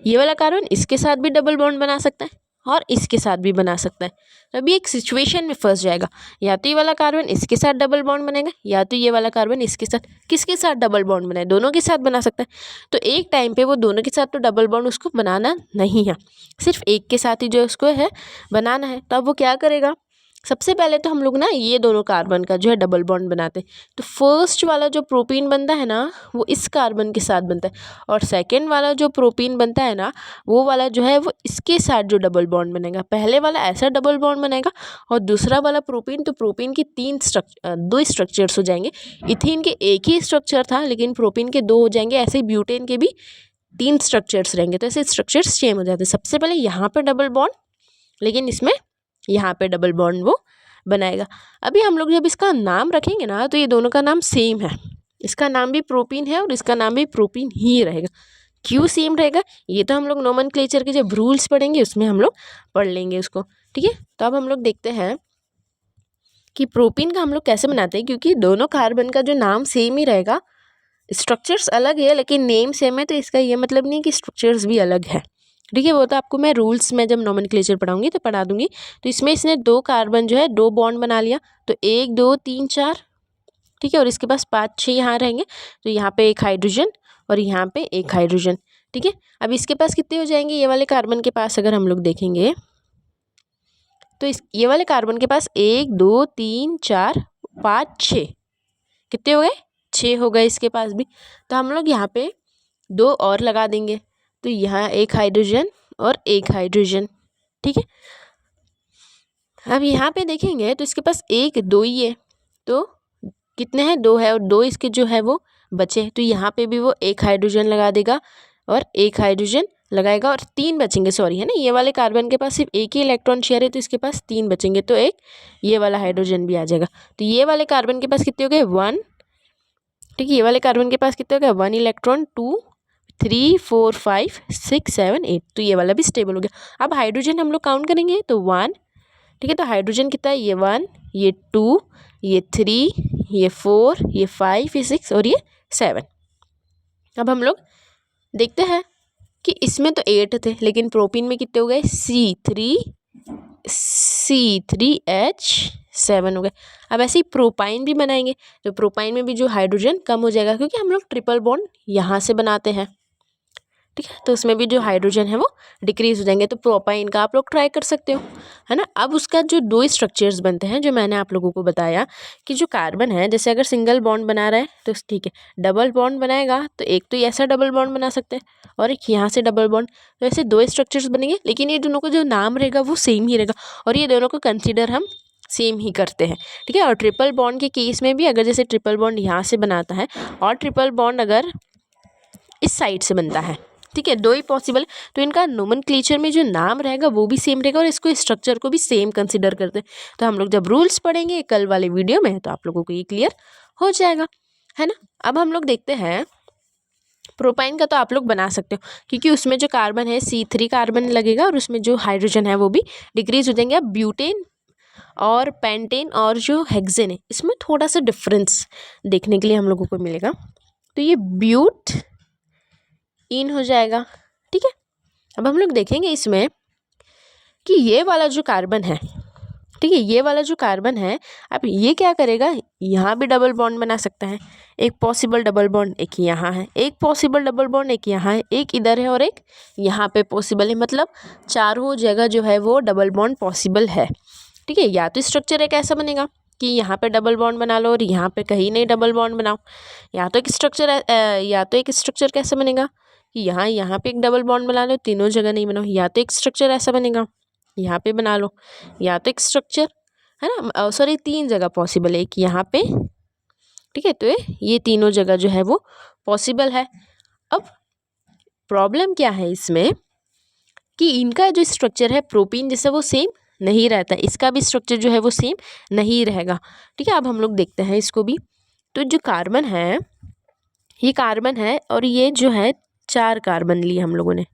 ये वाला कार्बन इसके साथ भी डबल बॉन्ड बना सकता है और इसके साथ भी बना सकता है। तो अभी एक सिचुएशन में फंस जाएगा, या तो ये वाला कार्बन इसके साथ डबल बॉन्ड बनेगा, या तो ये वाला कार्बन इसके साथ, किसके साथ डबल बॉन्ड बनाए, दोनों के साथ बना सकता है। तो एक टाइम पे वो दोनों के साथ तो डबल बॉन्ड उसको बनाना नहीं है, सिर्फ एक के साथ ही जो उसको है बनाना है। तो अब वो क्या करेगा, सबसे पहले तो हम लोग ना ये दोनों कार्बन का जो है डबल बॉन्ड बनाते हैं। तो फर्स्ट वाला जो प्रोपीन बनता है ना, वो इस कार्बन के साथ बनता है, और सेकेंड वाला जो प्रोपीन बनता है ना, वो वाला जो है वो इसके साथ जो डबल बॉन्ड बनेगा। पहले वाला ऐसा डबल बॉन्ड बनेगा, और दूसरा वाला प्रोपीन, तो प्रोपीन की 2 स्ट्रक्चर्स हो जाएंगे। इथीन के एक ही स्ट्रक्चर था, लेकिन प्रोपीन के 2 हो जाएंगे। ऐसे ही ब्यूटेन के भी 3 स्ट्रक्चर्स रहेंगे, तो ऐसे स्ट्रक्चर्स सेम हो जाते हैं। सबसे पहले यहाँ पर डबल बॉन्ड, लेकिन इसमें यहाँ पे डबल बॉन्ड वो बनाएगा। अभी हम लोग जब इसका नाम रखेंगे ना तो ये दोनों का नाम सेम है, इसका नाम भी प्रोपीन है और इसका नाम भी प्रोपीन ही रहेगा। क्यों सेम रहेगा, ये तो हम लोग नोमेनक्लेचर के जब रूल्स पढ़ेंगे उसमें हम लोग पढ़ लेंगे उसको, ठीक है। तो अब हम लोग देखते हैं कि प्रोपीन का हम लोग कैसे बनाते हैं, क्योंकि दोनों कार्बन का जो नाम सेम ही रहेगा, स्ट्रक्चर्स अलग है लेकिन नेम सेम है, तो इसका ये मतलब नहीं कि स्ट्रक्चर्स भी अलग है, ठीक है। वो तो आपको मैं रूल्स में जब नोमेनक्लेचर पढ़ाऊंगी तो पढ़ा दूंगी। तो इसमें इसने 2 कार्बन जो है 2 बॉन्ड बना लिया, तो 1 2 3 4, ठीक है। और इसके पास 5 6 यहाँ रहेंगे, तो यहाँ पे एक हाइड्रोजन और यहाँ पे एक हाइड्रोजन, ठीक है। अब इसके पास कितने हो जाएंगे, ये वाले कार्बन के पास अगर हम लोग देखेंगे तो ये वाले कार्बन के पास 1 2 3 4 5 6, कितने हो गए, 6 हो गए इसके पास भी। तो हम लोग यहाँ पे 2 और लगा देंगे, तो यहाँ एक हाइड्रोजन और एक हाइड्रोजन, ठीक है। अब यहाँ पे देखेंगे तो इसके पास 1 2 ही है, तो कितने हैं, 2 है और 2 इसके जो है वो बचे, तो यहाँ पे भी वो एक हाइड्रोजन लगा देगा और एक हाइड्रोजन लगाएगा और 3 बचेंगे, सॉरी है ना, ये वाले कार्बन के पास सिर्फ एक ही इलेक्ट्रॉन शेयर है तो इसके पास 3 बचेंगे, तो एक ये वाला हाइड्रोजन भी आ जाएगा। तो ये वाले कार्बन के पास कितने हो गए, 1, ठीक है। ये वाले कार्बन के पास कितने हो गया, 1 इलेक्ट्रॉन, 2 3 4 5 6 7 8, तो ये वाला भी स्टेबल हो गया। अब हाइड्रोजन हम लोग काउंट करेंगे तो 1, ठीक है। तो हाइड्रोजन कितना है, ये 1 ये 2 ये 3 ये 4 ये 5 ये 6 और ये 7। अब हम लोग देखते हैं कि इसमें तो 8 थे लेकिन प्रोपीन में कितने हो गए, C3H7 हो गए। अब ऐसे ही प्रोपाइन भी बनाएंगे, तो प्रोपाइन में भी जो हाइड्रोजन कम हो जाएगा क्योंकि हम लोग ट्रिपल बॉन्ड यहाँ से बनाते हैं, ठीक है। तो उसमें भी जो हाइड्रोजन है वो डिक्रीज हो जाएंगे। तो प्रोपाइन का आप लोग ट्राई कर सकते हो, है ना। अब उसका जो 2 स्ट्रक्चर्स बनते हैं जो मैंने आप लोगों को बताया कि जो कार्बन है जैसे अगर सिंगल बॉन्ड बना रहा है तो ठीक है, डबल बॉन्ड बनाएगा तो एक तो ऐसा डबल बॉन्ड बना सकते हैं और एक यहाँ से डबल बॉन्ड, तो ऐसे 2 स्ट्रक्चर्स बनेंगे, लेकिन ये दोनों का जो नाम रहेगा वो सेम ही रहेगा और ये दोनों को कंसिडर हम सेम ही करते हैं, ठीक है। और ट्रिपल बॉन्ड के केस में भी अगर जैसे ट्रिपल बॉन्ड यहाँ से बनाता है और ट्रिपल बॉन्ड अगर इस साइड से बनता है, ठीक है, 2 ही पॉसिबल, तो इनका नोमेनक्लेचर में जो नाम रहेगा वो भी सेम रहेगा और इसको स्ट्रक्चर को भी सेम कंसिडर करते हैं। तो हम लोग जब रूल्स पढ़ेंगे कल वाले वीडियो में तो आप लोगों को ये क्लियर हो जाएगा, है ना। अब हम लोग देखते हैं प्रोपाइन का, तो आप लोग बना सकते हो क्योंकि उसमें जो कार्बन है C3 कार्बन लगेगा और उसमें जो हाइड्रोजन है वो भी डिक्रीज हो जाएंगे। अब ब्यूटेन और पेंटेन और जो हेक्सेन है इसमें थोड़ा सा डिफरेंस देखने के लिए हम लोगों को मिलेगा, तो ये ब्यूट इन हो जाएगा, ठीक है। अब हम लोग देखेंगे इसमें कि ये वाला जो कार्बन है, ठीक है, ये वाला जो कार्बन है अब ये क्या करेगा, यहाँ भी डबल बॉन्ड बना सकता है, एक पॉसिबल डबल बॉन्ड एक यहाँ है, एक पॉसिबल डबल बॉन्ड एक यहाँ है, एक इधर है और एक यहाँ पे पॉसिबल है, मतलब चारों जगह जो है वो डबल बॉन्ड पॉसिबल है, ठीक है। या तो स्ट्रक्चर एक ऐसा बनेगा कि यहाँ पे डबल बॉन्ड बना लो और यहाँ पे कहीं नहीं डबल बॉन्ड बनाओ, या तो एक स्ट्रक्चर कैसा बनेगा कि यहाँ पे एक डबल बॉन्ड बना लो, तीनों जगह नहीं बनाओ, या तो एक स्ट्रक्चर ऐसा बनेगा यहाँ पे बना लो, या तो एक स्ट्रक्चर है ना, सॉरी 3 जगह पॉसिबल है, एक यहाँ पे, ठीक है। तो ये तीनों जगह जो है वो पॉसिबल है। अब प्रॉब्लम क्या है इसमें कि इनका जो स्ट्रक्चर है प्रोपीन जैसे वो सेम नहीं रहता, इसका भी स्ट्रक्चर जो है वो सेम नहीं रहेगा, ठीक है। अब हम लोग देखते हैं इसको भी, तो जो कार्बन है ये कार्बन है और ये जो है 4 कार्बन लिए हम लोगों ने,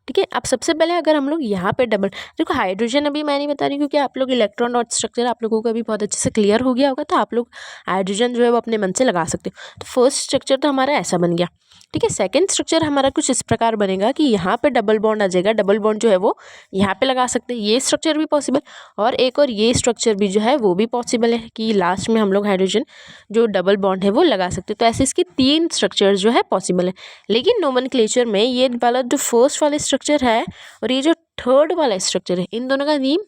ठीक है। अब सबसे पहले अगर हम लोग यहाँ पे डबल, देखो हाइड्रोजन अभी मैं नहीं बता रही क्योंकि आप लोग इलेक्ट्रॉन और स्ट्रक्चर आप लोगों को अभी बहुत अच्छे से क्लियर हो गया होगा, तो आप लोग हाइड्रोजन जो है वो अपने मन से लगा सकते हो। तो फर्स्ट स्ट्रक्चर तो हमारा ऐसा बन गया, ठीक है। सेकंड स्ट्रक्चर हमारा कुछ इस प्रकार बनेगा कि यहाँ पे डबल बॉन्ड आ जाएगा, डबल बॉन्ड जो है वो यहाँ पे लगा सकते हैं, ये स्ट्रक्चर भी पॉसिबल, और एक और ये स्ट्रक्चर भी जो है वो भी पॉसिबल है कि लास्ट में हम लोग हाइड्रोजन जो डबल बॉन्ड है वो लगा सकते हैं। तो ऐसे इसके 3 स्ट्रक्चर जो है पॉसिबल है, लेकिन नोमेनक्लेचर में ये वाला जो फर्स्ट वाला स्ट्रक्चर है और ये जो थर्ड वाला स्ट्रक्चर है इन दोनों का नेम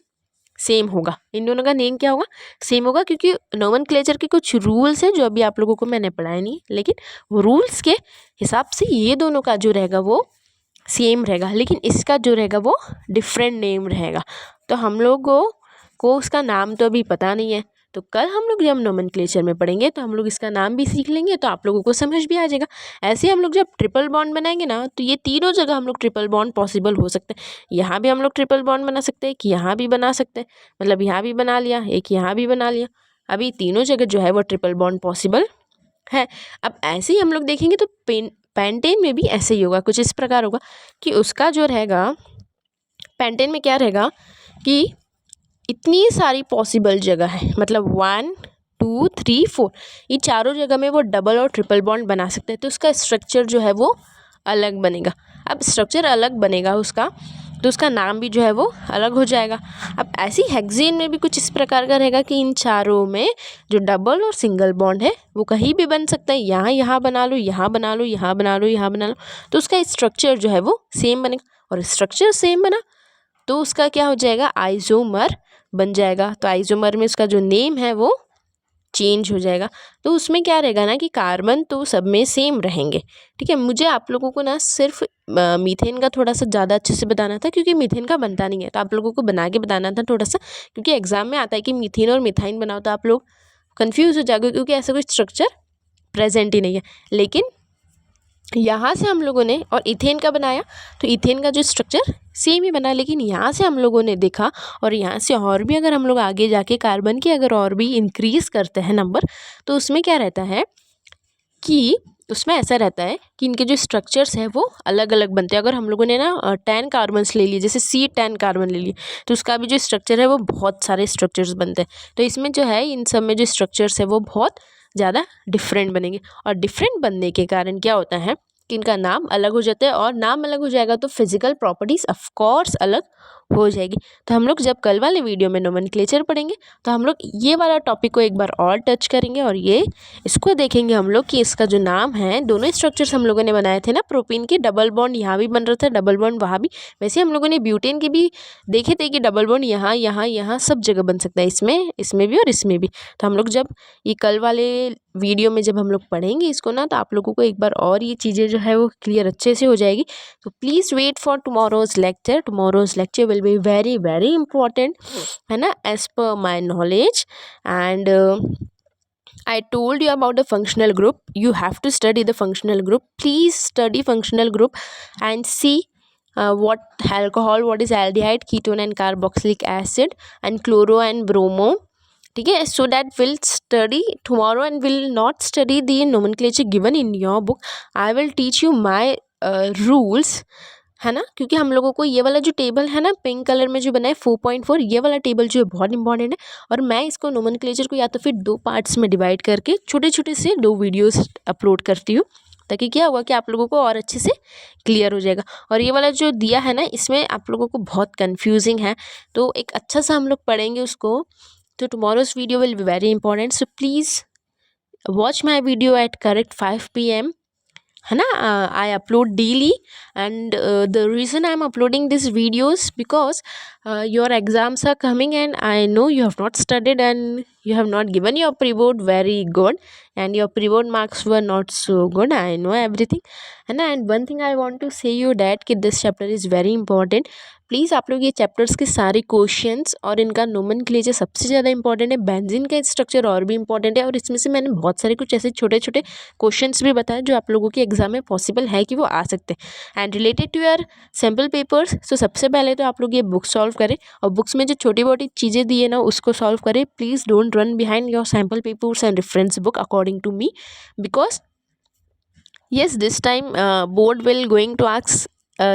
सेम होगा, इन दोनों का नेम क्या होगा, सेम होगा, क्योंकि नोमेनक्लेचर के कुछ रूल्स हैं जो अभी आप लोगों को मैंने पढ़ाए नहीं, लेकिन वो रूल्स के हिसाब से ये दोनों का जो रहेगा वो सेम रहेगा, लेकिन इसका जो रहेगा वो डिफरेंट नेम रहेगा। तो हम लोगों को उसका नाम तो अभी पता नहीं है, तो कल हम लोग जब नोमेनक्लेचर में पढ़ेंगे तो हम लोग इसका नाम भी सीख लेंगे, तो आप लोगों को समझ भी आ जाएगा। ऐसे हम लोग जब ट्रिपल बॉन्ड बनाएंगे ना, तो ये तीनों जगह हम लोग ट्रिपल बॉन्ड पॉसिबल हो सकते हैं। यहाँ भी हम लोग ट्रिपल बॉन्ड बना सकते हैं, कि यहाँ भी बना सकते हैं, मतलब यहाँ भी बना लिया, एक यहाँ भी बना लिया। अभी तीनों जगह जो है वो ट्रिपल बॉन्ड पॉसिबल है। अब ऐसे ही हम लोग देखेंगे तो पेंटेन में भी ऐसे ही होगा, कुछ इस प्रकार होगा कि उसका जो रहेगा, पेंटेन में क्या रहेगा कि इतनी सारी पॉसिबल जगह है, मतलब 1 2 3 4, ये चारों जगह में वो डबल और ट्रिपल बॉन्ड बना सकते हैं। तो उसका स्ट्रक्चर जो है वो अलग बनेगा। अब स्ट्रक्चर अलग बनेगा उसका, तो उसका नाम भी जो है वो अलग हो जाएगा। अब ऐसी हेक्सेन में भी कुछ इस प्रकार का रहेगा कि इन चारों में जो डबल और सिंगल बॉन्ड है वो कहीं भी बन सकता है। यहाँ बना लो, यहाँ बना लो, यहाँ बना लो, यहाँ बना लो, तो उसका स्ट्रक्चर जो है वो सेम बनेगा। और स्ट्रक्चर सेम बना तो उसका क्या हो जाएगा, आइसोमर बन जाएगा। तो आइसोमर में उसका जो नेम है वो चेंज हो जाएगा। तो उसमें क्या रहेगा ना कि कार्बन तो सब में सेम रहेंगे। ठीक है, मुझे आप लोगों को ना सिर्फ मीथेन का थोड़ा सा ज़्यादा अच्छे से बताना था, क्योंकि मीथेन का बनता नहीं है, तो आप लोगों को बना के बताना था थोड़ा सा, क्योंकि एग्जाम में आता है कि मीथेन और मिथाइन बनाओ, तो आप लोग कन्फ्यूज़ हो जाओगे, क्योंकि ऐसा कोई स्ट्रक्चर प्रेजेंट ही नहीं है। लेकिन यहाँ से हम लोगों ने और इथेन का बनाया, तो इथेन का जो स्ट्रक्चर सेम ही बना, लेकिन यहाँ से हम लोगों ने देखा, और यहाँ से और भी अगर हम लोग आगे जाके कार्बन की अगर और भी इंक्रीज़ करते हैं नंबर, तो उसमें क्या रहता है कि उसमें ऐसा रहता है कि इनके जो स्ट्रक्चर्स हैं वो अलग अलग बनते हैं। अगर हम लोगों ने ना 10 कार्बन्स ले लिए, जैसे C10 कार्बन ले लिए, तो उसका भी जो स्ट्रक्चर है वो बहुत सारे स्ट्रक्चर्स बनते हैं। तो इसमें जो है इन सब में जो स्ट्रक्चर्स है वो बहुत ज़्यादा डिफरेंट बनेंगे, और डिफरेंट बनने के कारण क्या होता है कि इनका नाम अलग हो जाता है, और नाम अलग हो जाएगा तो फिजिकल प्रॉपर्टीज़ ऑफकोर्स अलग हो जाएगी। तो हम लोग जब कल वाले वीडियो में नोमेनक्लेचर पढ़ेंगे तो हम लोग ये वाला टॉपिक को एक बार और टच करेंगे, और ये इसको देखेंगे हम लोग कि इसका जो नाम है, दोनों स्ट्रक्चर्स हम लोगों ने बनाए थे ना, प्रोपीन के डबल बॉन्ड यहाँ भी बन रहा था, डबल बॉन्ड वहाँ भी, वैसे हम लोगों ने ब्यूटेन के भी देखे थे कि डबल बॉन्ड यहाँ यहाँ यहाँ सब जगह बन सकता है, इसमें भी और इसमें भी। तो हम लोग जब ये कल वाले वीडियो में जब हम लोग पढ़ेंगे इसको ना, तो आप लोगों को एक बार और ये चीज़ें जो है वो क्लियर अच्छे से हो जाएगी। तो please wait for tomorrow's lecture. Tomorrow's lecture will be very very important, है ना, as per my knowledge. And I told you about the functional group. You have to study the functional group. Please study functional group and see what alcohol, what is aldehyde, ketone and carboxylic acid, and chloro and bromo. ठीक है, so that we'll study tomorrow and will not study the nomenclature given in your book. I will teach you my rules, है ना, क्योंकि हम लोगों को ये वाला जो टेबल है ना पिंक कलर में जो बना है 4.4, ये वाला टेबल जो है बहुत इंपॉर्टेंट है। और मैं इसको नोमेनक्लेचर को या तो फिर 2 पार्ट्स में डिवाइड करके छोटे छोटे से 2 वीडियोस अपलोड करती हूँ, ताकि क्या हुआ कि आप लोगों को और अच्छे से क्लियर हो जाएगा। और ये वाला जो दिया है ना, इसमें आप लोगों को बहुत कन्फ्यूजिंग है, तो एक अच्छा सा हम लोग पढ़ेंगे उसको। तो tomorrow's video will be very important, so please watch my video at correct 5 PM, है ना। I upload daily, and the reason I'm uploading these videos because your exams are coming, and I know you have not studied and you have not given your pre-board very good, and your pre-board marks were not so good. I know everything, है ना। And one thing I want to say you that कि this chapter is very important. Please आप लोग ये chapters के सारे questions और इनका नोमेनक्लेचर सबसे ज़्यादा इंपॉर्टेंट है, बेंजीन का स्ट्रक्चर और भी इंपॉर्टेंट है, और इसमें से मैंने बहुत सारे कुछ ऐसे छोटे छोटे क्वेश्चंस भी बताए जो आप लोगों के एग्जाम में पॉसिबल है कि वो आ सकते हैं, and related to your sample papers. So सबसे पहले तो आप लोग ये बुक सॉल्व करें, और बुक्स में जो छोटी मोटी चीज़ें दी है ना उसको सॉल्व करें। Please don't run behind your sample papers and reference book according to me, because yes, this time board will going to ask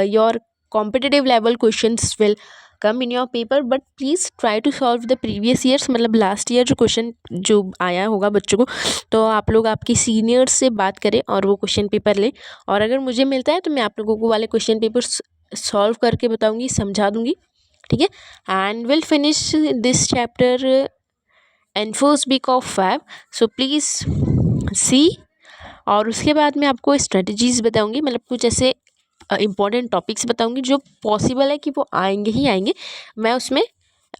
your competitive level questions will come in your paper, but please try to solve the previous years, मतलब last year जो question जो आया होगा बच्चों को, तो आप लोग आपकी सीनियर्स से बात करें और वो क्वेश्चन पेपर लें। और अगर मुझे मिलता है तो मैं आप लोगों को वाले क्वेश्चन पेपर सॉल्व करके बताऊंगी, समझा दूंगी, ठीक है। And will finish this chapter in first week of Feb, so please see. और उसके बाद मैं आपको स्ट्रेटजीज़ बताऊंगी, मतलब कुछ ऐसे इंपॉर्टेंट टॉपिक्स बताऊंगी जो पॉसिबल है कि वो आएंगे ही आएंगे। मैं उसमें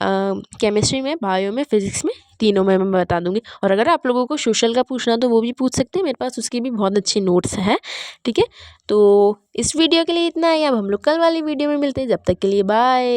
केमिस्ट्री में, बायो में, फिजिक्स में, तीनों में मैं बता दूंगी। और अगर आप लोगों को सोशल का पूछना तो वो भी पूछ सकते हैं, मेरे पास उसके भी बहुत अच्छे नोट्स हैं, ठीक है। तो इस वीडियो के लिए इतना ही, अब हम लोग कल वाली वीडियो में मिलते हैं, जब तक के लिए बाय।